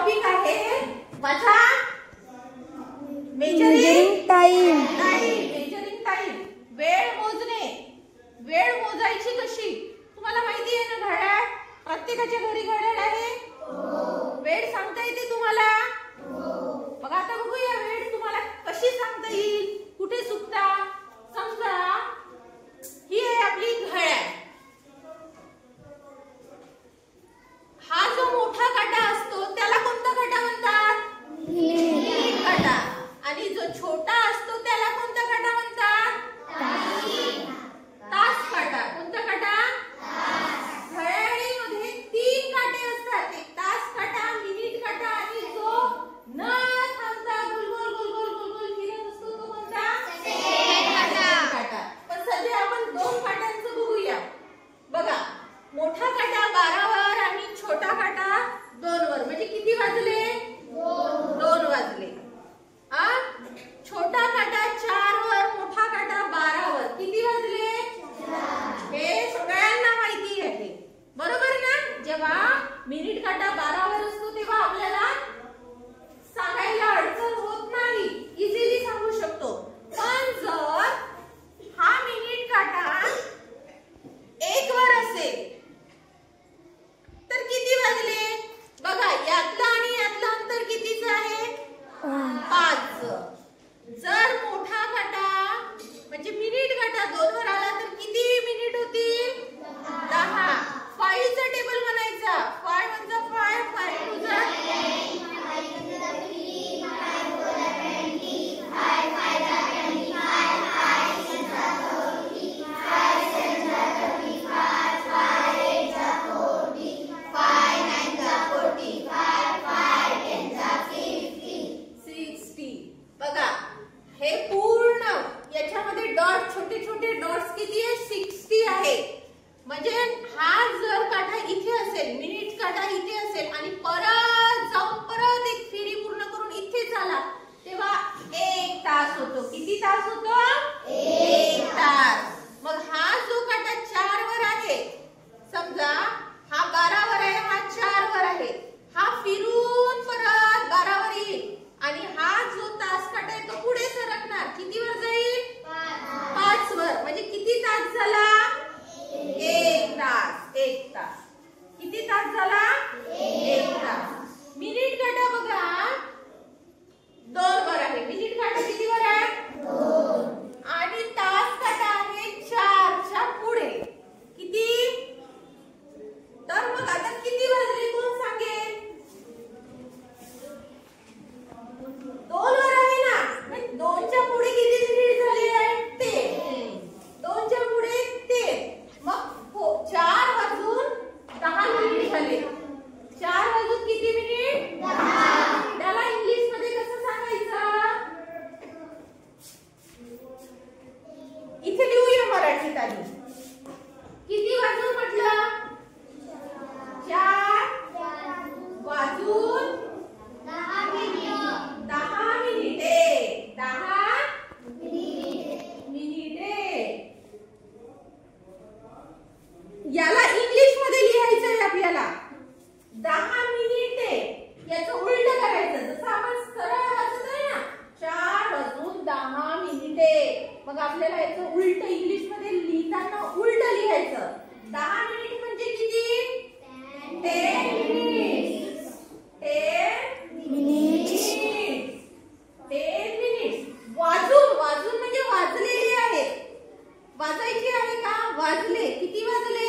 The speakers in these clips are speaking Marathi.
टॉपिक आहे माझा मेजरिंग टाइम. Measuring time. वेळ मोजणे. वेळ मोजायची कशी तुम्हाला माहिती आहे ना? घड्याळ प्रत्येकाच्या घरी घड्याळ आहे. वेळ सांगता येते तुम्हाला? मग आता बघूया वेळ तुम्हाला कशी सांगता येईल, कुठे चुकता. समजा ही आहे आपली घड्याळ. हा जो मोठा काटा असतो त्याला कोणता काटा म्हणतात? मिनिट काटा. आणि जो छोटा असतो त्याला कोणता काटा म्हणतात? तास काटा. कोणता काटा? घड्याळीमध्ये 3 काटे असतात. एक तास काटा, मिनिट काटा आणि जो न थांबता गोल गोल गोल गोल गोल गोल फिरत असतो तो कोणता? सेकंड काटा. पण सध्या आपण 2 काट्यांचं बघूया. बघा, मोठा काटा 12 वर आणि छोटा काटा 2 वर. म्हणजे किती वाजले? 2 वाजले. छोटा काटा 4 वर, मोठा काटा 12 वर. किती वाजले? हे सगळ्यांना माहिती आहे, बरोबर ना? जेव्हा मिनिट काटा 12 वर असतो तेव्हा आपल्याला सांगायला अडचण होत नाही, इझिली सांगू शकतो. पण जर हा मिनिट काटा 1 वर असेल तर किती वाजले? बघा, यातलं आणि यातलं अंतर कितीच आहे? 5. जर मोठा काटा म्हणजे मिनिट काटा 2 वर आला तर किती मिनिट होतील? 10. 5 चा टेबल बनायचा. 5 * 5 5 * 2 60. बघा, हे पूर्ण याच्यामध्ये डॉट, छोटे छोटे डॉट्स किती आहे? 60 आहे. म्हणजे हा जर काटा इथे असेल, मिनिट काटा इथे असेल आणि परत जाऊन परत एक फेरी पूर्ण करून इथेच आला तेव्हा 1 तास होतो. किती तास होतो? 1 तास. मग हा जो काटा 4 वर आहे, समजा हा 12 वर आहे, हा 4 वर आहे, हा फिरून परत 12 वर येईल आणि हा जो तास काटा आहे तो पुढे सरकणार. किती वर जाईल? 5 वर. म्हणजे किती तास झाला? 1 तास. 1 तास. किती तास झाला? 1 तास. मिनिट काटा बघा 2 वर आहे. मिनिट काटा किती वर आहे? 2. आणि तास काटा आहे 4 च्या पुढे. किती? तर मग आता किती वाजले कोण सांगेल? 2 वर आहे ना? 2 च्या पुढे किती मिनिट झाले आहे? 3. 2 च्या पुढे 3. मग 4 वाजून 10 मिनिट झाले. 4 वाजून किती मिनिट? 10. त्याला इंग्लिश मध्ये कसं सांगायचं? इथे लिहूया मराठीत आधी. किती वाजून म्हटलं? 4 वाजून 10 मिनिटे. 10 मिनिटे. याला इंग्लिश मध्ये लिहायचं आहे आपल्याला. 10 मिनिटे याचं उलट करायचं. जसं आपण सरळ वाचतोय ना, 4 वाजून 10 मिनिटे. मग आपल्याला याचं उलट इंग्लिश मध्ये लिहिताना उलट लिहायचं. 10 मिनिट म्हणजे किती? 10 मिनिट्स. 10 मिनिट्स. 10 मिनिट्स. वाजून, वाजून म्हणजे वाजलेले आहेत. वाजायची आहे का? वाजले. किती वाजले?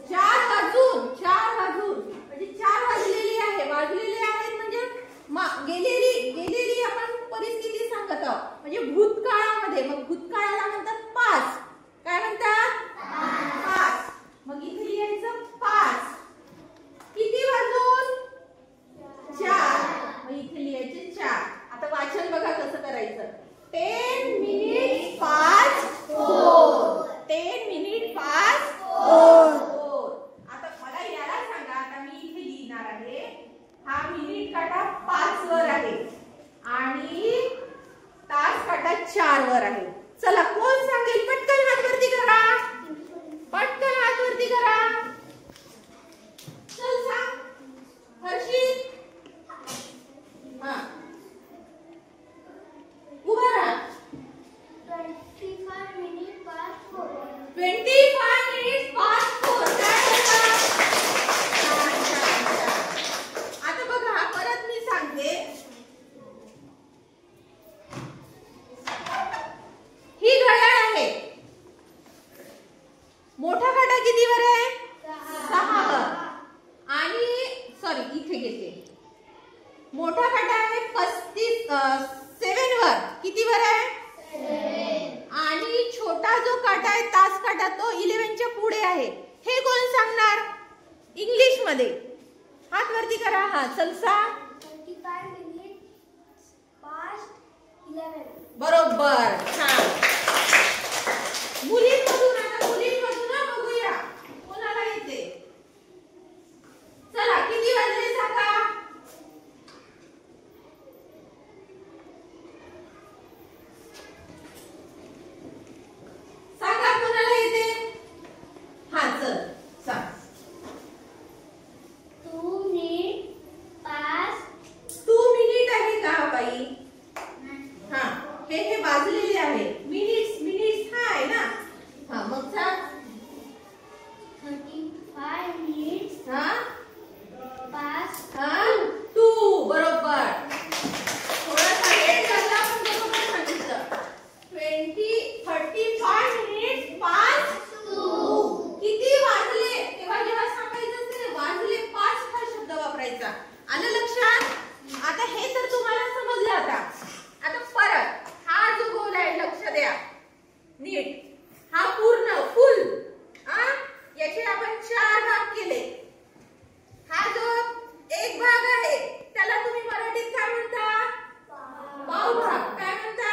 4 वाजून. 4 वाजून म्हणजे 4 वाजलेली आहे. वाजलेले आहेत म्हणजे गेलेली आपण परिस्थिती सांगत आहोत. म्हणजे भूतकाळामध्ये. मग भूतकाळाला म्हणतात 5. काय म्हणतात? 5. मग इथे लिहायचं 5. किती वाजून? 4. मग इथे लिहायचे 4. आता वाचन बघा कसं करायचं. 10 मिनिट 5 4. 10 मिनिट 5 4. आता मला याला सांगा. आता मी इथे लिहिणार आहे. हा मिनिट काटा 5 वर आहे आणि तास काटा 4 वर आहे. चला कोण सांगेल? पटकन हात वरती करा. पटकन हात वरती करा. चल सांग हर्षित. सॉरी इथे घेते. मोठा काटा आहे 7 वर. किती वर आहे? 7. आणि छोटा जो काटा आहे तास काटा तो 11 च्या पुढे आहे. हे कोण सांगणार इंग्लिश मध्ये? हात वरती करा. हा चलसा 25 minutes past 11. बरोबर. छान. मुलींमधून आता मुलींमधून बघूया कोणाला येते. चला किती वाजले सांगा. सांगा कोणाला येते. हा चल सांग. 2 minutes past. 2 मिनिट आहे का बाई? हा हे वाजलेले आहे. मिनिट्स हा आहे ना. हा मग सांग. 35 minutes हा past. हा 2 बरोबर. थोडासा लेट झाला पण बरोबर सांगितलं. 35 मिनिट्स पास्ट 2. किती वाजले तेव्हा जेव्हा सांगायचं असेल वाजले 5 हा शब्द वापरायचा. आलं लक्षात? आता हे तर तुम्हाला समजलं. आता परत हा जो गोल आहे लक्ष द्या नीट. हा पूर्ण फुल. याचे आपण 4 भाग केले. हा जो एक भाग आहे त्याला तुम्ही मराठीत काय म्हणता? पाव भाग. काय म्हणता?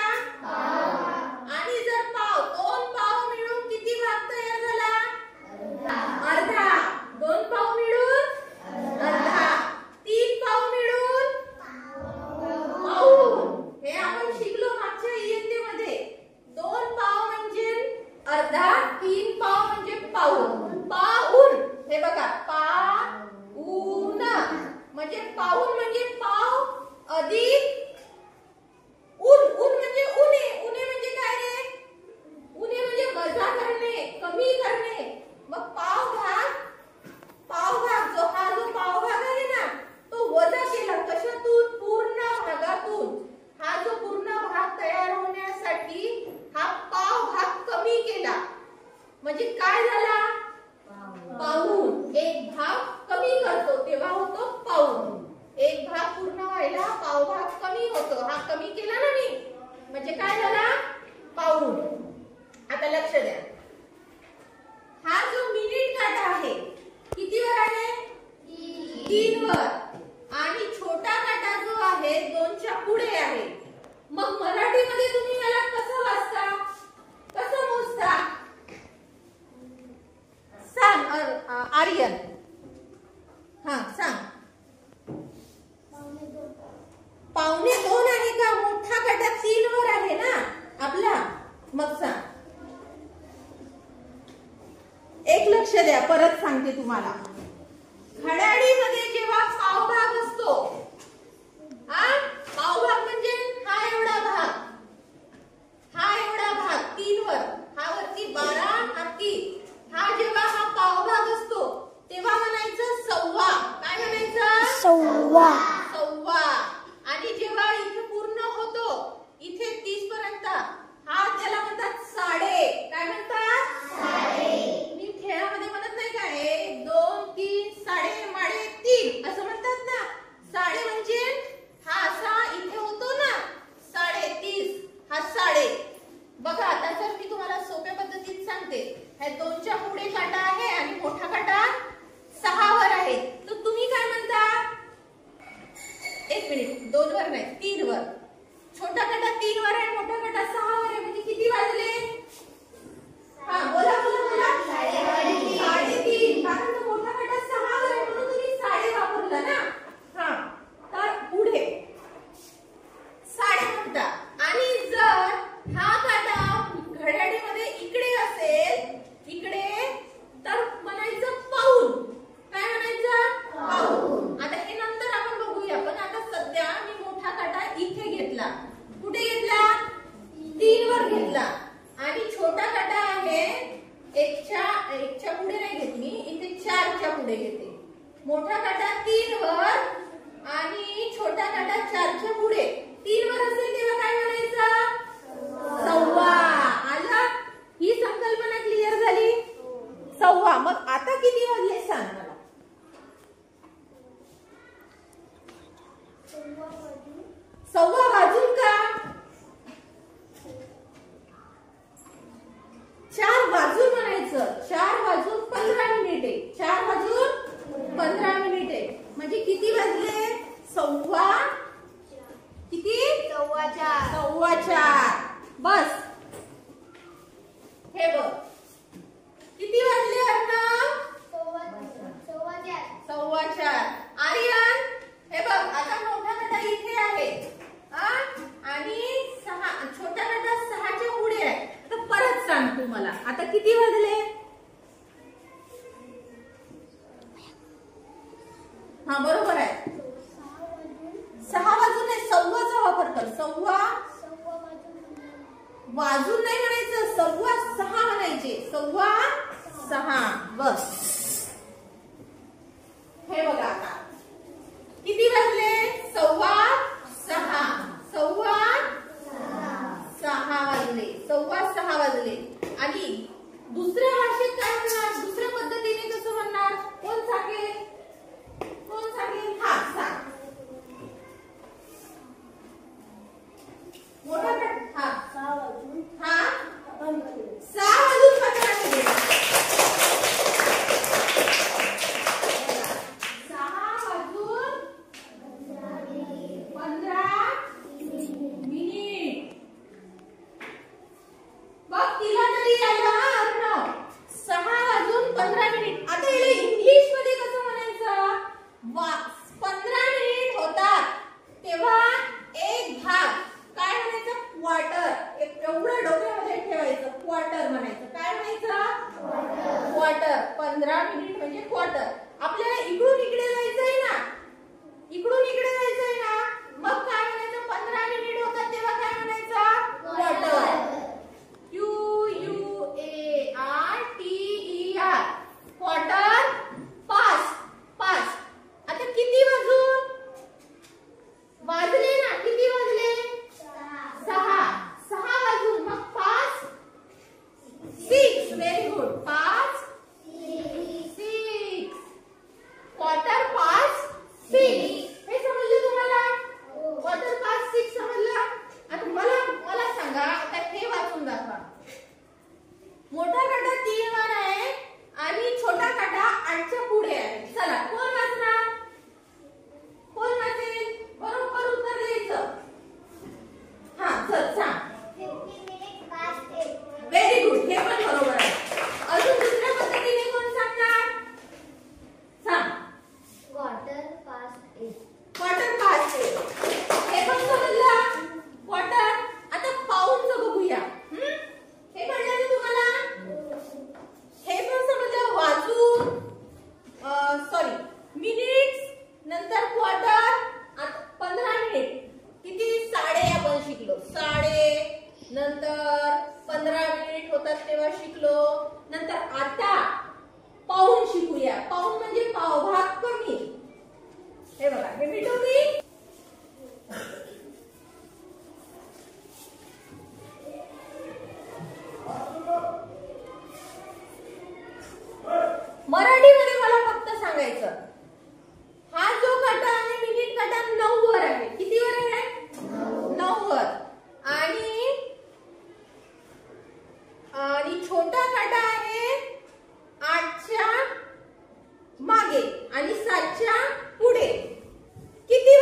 आणि जर पाव 2 पाव मिळून किती भाग तयार झाला? अर्धा. 2 पाव मिळून अर्धा. 3 पाव मिळून पाऊण. हे आपण शिकलो मागच्या इयत्तेमध्ये. 2 पाव म्हणजे अर्धा, 3 पाव म्हणजे पाऊण. पाऊण हे बघा पाऊण म्हणजे पाऊण म्हणजे पाव अधिक ऊन. ऊन म्हणजे उणे. उणे म्हणजे काय रे? उणे म्हणजे वजा करणे, कमी करणे. मग पाव भाग जो पाव भाग आहे ना तो वजा केला कशातून? पूर्ण भागातून. हा जो पूर्ण भाग तयार होण्यासाठी हा पाव भाग कमी केला म्हणजे काय झाला? पाऊण. एक भाग कमी करतो तेव्हा होतो पाऊण. एक भाग पूर्ण व्हायला पाव भाग कमी होतो. हा कमी केला ना मी म्हणजे काय झाला? पाऊण. आता लक्ष द्या. हा जो मिनिट काटा आहे किती वर आहे? 3 वर. आणि छोटा काटा जो आहे 2 च्या पुढे आहे. मग मराठीमध्ये तुम्ही मला कसं वाचता? कसं मोजता? सांग आर्यन. हा सांग. 1.25 आहे का? मोठा काटा 3 वर आहे ना आपला. मग सांग. एक लक्ष द्या परत सांगते तुम्हाला. घड्याळीमध्ये जेव्हा पावभाग असतो पावभाग म्हणजे हा एवढा भाग. हा एवढा भाग 3 वर. हा वरती 12 हा 3. हा जेव्हा हा पावभाग असतो तेव्हा म्हणायचं सव्वा. काय म्हणायचं? सव्वा. सव्वा. आणि जेव्हा इथे पूर्ण होतो इथे 30 पर्यंत हा त्याला म्हणतात साडे. काय म्हणतात? साडे. मी खेळामध्ये म्हणत नाही का 1 2 3 साडे माडे 3 असं म्हणतात ना. साडे म्हणजे हा असा इथे होतो ना 30.5 हा साडे. बघा आता जर मी तुम्हाला सोप्या पद्धतीत सांगते. ह्या 2 च्या पुढे काटा आहे आणि मोठा काटा 6 वर आहे तर तुम्ही काय म्हणता? 1 मिनिट. 2 वर नाही 3 वर. छोटा काटा 3 वर आहे, मोठा काटा 6 वर आहे म्हणजे किती वाजले? हा बोला बोला बोला. 3.5. कारण तो मोठा काटा 6 वर आहे म्हणून तुम्ही साडे वापरला ना. हा तर पुढे साडे म्हणता. आणि जर हा काटा घड्याळीमध्ये इकडे असेल इकडे तर म्हणायचं पाऊण. काय म्हणायचं? पाऊण. आता हे नंतर आपण बघूया पण आता सध्या मी मोठा काटा इथे घेतला. कुठे घेतला? सव्वा वाजून का? 4 वाजून म्हणायचं. 4 वाजून 15 मिनिटे. 4 वाजून 15 मिनिटे म्हणजे किती वाजले? सव्वा किती? सव्वा चार. सव्वा 4. बस हे बघ किती वाजले अर्णव? सव्वा चार. सव्वा 4. आर्यन हे बघ आता मोठा गटा इथे आहे आणि 6 छोटा गटा 6च्या पुढे आहे. तर परत सांग तू मला आता किती वाजले? हा बरोबर आहे. 6 वाजून नाही सव्वाचा वापर कर. सव्वा वाजून नाही म्हणायचं. सव्वा 6 म्हणायचे. सव्वा 6. बस हे बघा आता किती वाजले? सव्वा 6. सव्वा 6 वाजले. सव्वा 6 वाजले. आणि दुसऱ्या भाषेत काय म्हणणार? दुसऱ्या पद्धतीने कसं म्हणणार? कोण सांगेल? कोण सांगेल? हा सांग. मोठा गट हा 6 वाजून हा 15. 6 वाजून 15 मिनिट. 6 वाजून 15 मिनिट. बघ तिला तरी आलं हा अर्णव. 6 वाजून 15 मिनिट. आता याला इंग्लिश मध्ये कसं म्हणायचं? 15 मिनिट होतात तेव्हा एक भाग काय म्हणायचं? क्वार्टर. एवढं डोक्यामध्ये ठेवायचं. क्वार्टर म्हणायचं. काय म्हणायचं? क्वार्टर. 15 मिनिट म्हणजे क्वार्टर. आपल्याला इकडून इकडे जायचंय ना. इकडून इकडे जायचंय ना. मग काय म्हणायचं? 15 मिनिट होतात तेव्हा काय म्हणायचं? Quarter. QUARTER. Quarter. Past. Past. आता किती वाजून? वाजले ना. किती वाजले? 6. 6 वाजून मग 5 6. Very good. 5 6. Quarter past 6. हे समजलं तुम्हाला? क्वार्टर पास्ट 6 समजलं? आता मला सांगा आता हे वाचून दाखवा. मोठा काटा 3 वर आहे आणि छोटा काटा 8च्या पुढे आहे. चला कोण वाचणार? कोण वाचेल? बरोबर उत्तर द्यायचं. हा चल सांग. 50 minutes past 8. Very good. हे पण बरोबर आहे. अजून दुसऱ्या पद्धतीने कोण सांगणार? सांग. Quarter past 8. Quarter past 8. हे पण समजलं? क्वार्टर. आता पाऊंडचं बघूया. हे कळलं ना तुम्हाला? हे पण समजलं. वाजून सॉरी मिनिट्स नंतर क्वार्टर. आता 15 मिनिट किती? साडे आपण शिकलो. साडे नंतर 15 मिनिट होतात तेव्हा शिकलो. नंतर आता पाऊण शिकूया. पाऊण म्हणजे पावभाग कमी. हे बघा हे मिटवली. मराठीमध्ये मला फक्त सांगायचं हा जो काटा आहे मिनिट काटा 9 वर आहे. किती वर आहे? 9 वर. आणि छोटा काटा आहे 8च्या मागे आणि 7च्या पुढे. किती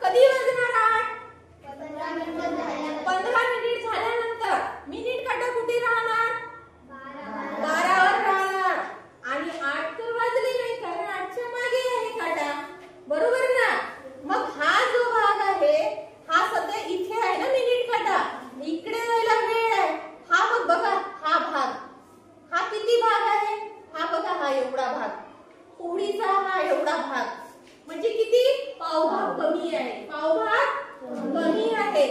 कधी वाजणार 8? 15 मिनिटं झाल्यावर 15 मिनिट झाल्यानंतर मिनिट काटा कुठे राहणार? 12 वर राहणार. आणि 8 तर वाजले नाही कारण 8च्या मागे आहे काटा, बरोबर ना? मग हा जो भाग आहे हा सध्या इथे आहे ना मिनिट काटा, इकडे यायला वेळ आहे. हा मग बघा हा भाग, हा किती भाग आहे? हा बघा हा एवढा भाग, पोळीचा हा एवढा भाग, म्हणजे किती? पाव भाग कमी आहे. पाव भाग कमी आहे.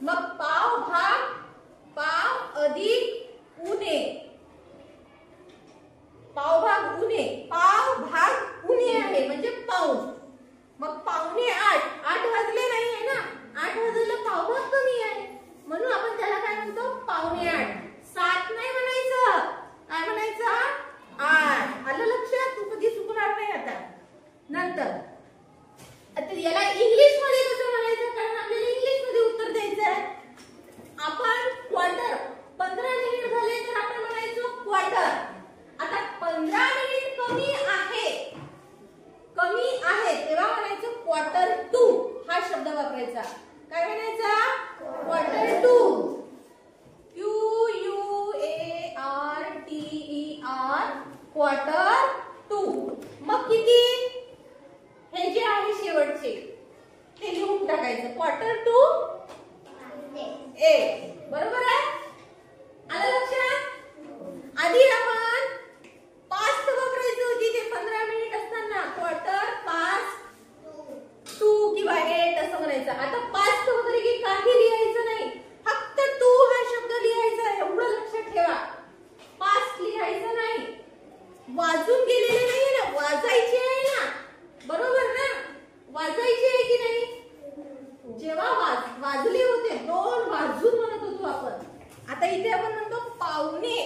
मग पाव भाग, पाव अधिक उणे, पाव भाग उणे, पाव भाग उणे आहे म्हणजे पाऊण. मग पावणे 8, 8 वाजले नाही आहे ना, 8 वाजले पाव भाग कमी आहे म्हणून आपण त्याला काय म्हणतो? पावणे 8. 7 नाही म्हणायचं, काय म्हणायचं? 8. आलं लक्षात? तू कधी चुकणार नाही आता. नंतर आता याला इंग्लिश मध्ये कसं म्हणायचं? कारण आपल्याला इंग्लिश मध्ये उत्तर द्यायचं आहे. आपण क्वार्टर, 15 मिनिट झाले तर आपण म्हणायचो क्वार्टर. आता 15 मिनिट कमी आहे, कमी आहे तेव्हा म्हणायचं क्वार्टर टू. हा शब्द वापरायचा. काय म्हणायचा? Quarter to. QUARTER, quarter to. मग किती? हे जे आहे शेवटचे ते लिहून टाकायचं. Quarter to 8. बरोबर आहे? आलं लक्षात? आधी आपण पास्ट वापरायची होती ते 15 मिनिट असताना क्वार्टर पास्ट टू किंवा 8 असं म्हणायचं. आता पास्ट वगैरे की काही लिहायचं नाही, फक्त टू हा शब्द लिहायचा. एवढं लक्षात ठेवा, पास्ट लिहायचं नाही. वाजून गेलेले नाहीये ना, वाजायचे आहे ना, बरोबर ना? वाजायचे आहे की नाही? जेव्हा वाजले होते 2 वाजून म्हणत होतो आपण. आता इथे आपण म्हणतो पावणे,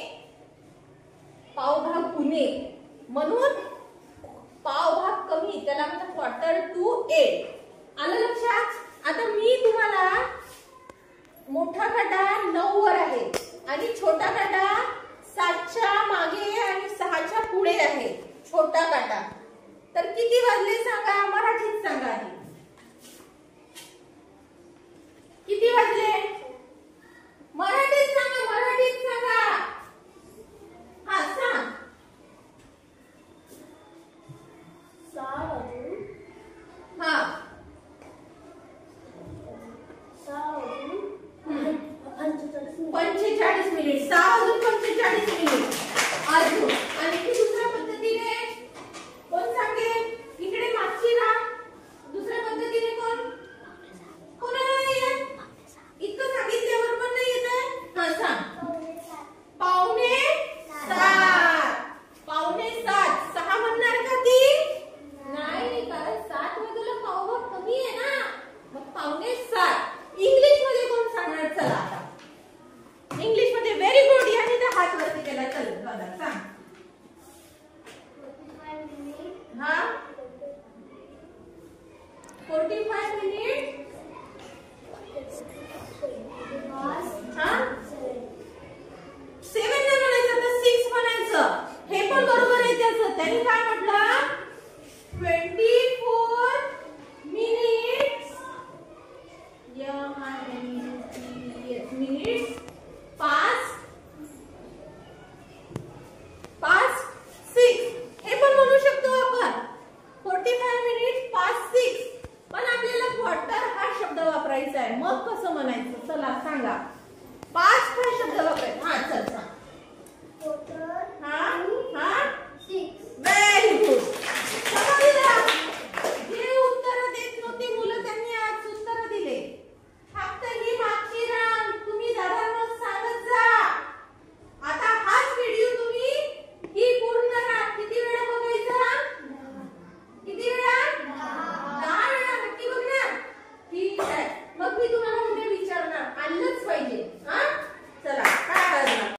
पाव भाग उणे, म्हणून पाव भाग कमी त्याला म्हणतात क्वार्टर टू 8. आलं लक्षात? आता मी तुम्हाला मोठा काटा 9 वर आहे आणि छोटा काटा 7च्या मागे आणि 6च्या पुढे आहे. छोटा काटा तर किती वाजले सांगा? मराठीत सांगा आधी. किती वाजले? मराठीत सांगा, मराठीत सांगा. हा सांग. 6 वाजून हा 45 मिनिट. 6 वाजून 45 मिनिट अजून. आणि दुसऱ्या पद्धतीने कोण सांगेल? इकडे मागची राह. दुसऱ्या पद्धतीने कोण? कोणाला नाही येत? इतकं सांगितल्यावर पण नाही येत आहे. हा सांग. पावणे 7. पावणे 7. 6 म्हणणार का ती? नाही, कारण 7 वाजूला पाव भाग कमी आहे ना, मग पावणे 7. इंग्लिश मध्ये कोण सांगणार? चला आता इंग्लिश मध्ये. Very good. याने तर हात वरती केला. चल बघा सांग. 45 मिनिट. हा 45 मिनिट. हा 7 नाही म्हणायचं तर 6 म्हणायचं. हे पण बरोबर आहे त्याचं. त्यांनी काय म्हटलं? 24 मिनिट्स मिनिट्स पास्ट 6. हे पण म्हणू शकतो आपण 45 मिनिट्स पास्ट 6. पण आपल्याला क्वार्टर हा शब्द वापरायचा आहे. मग कसं म्हणायचं? चला सांगा.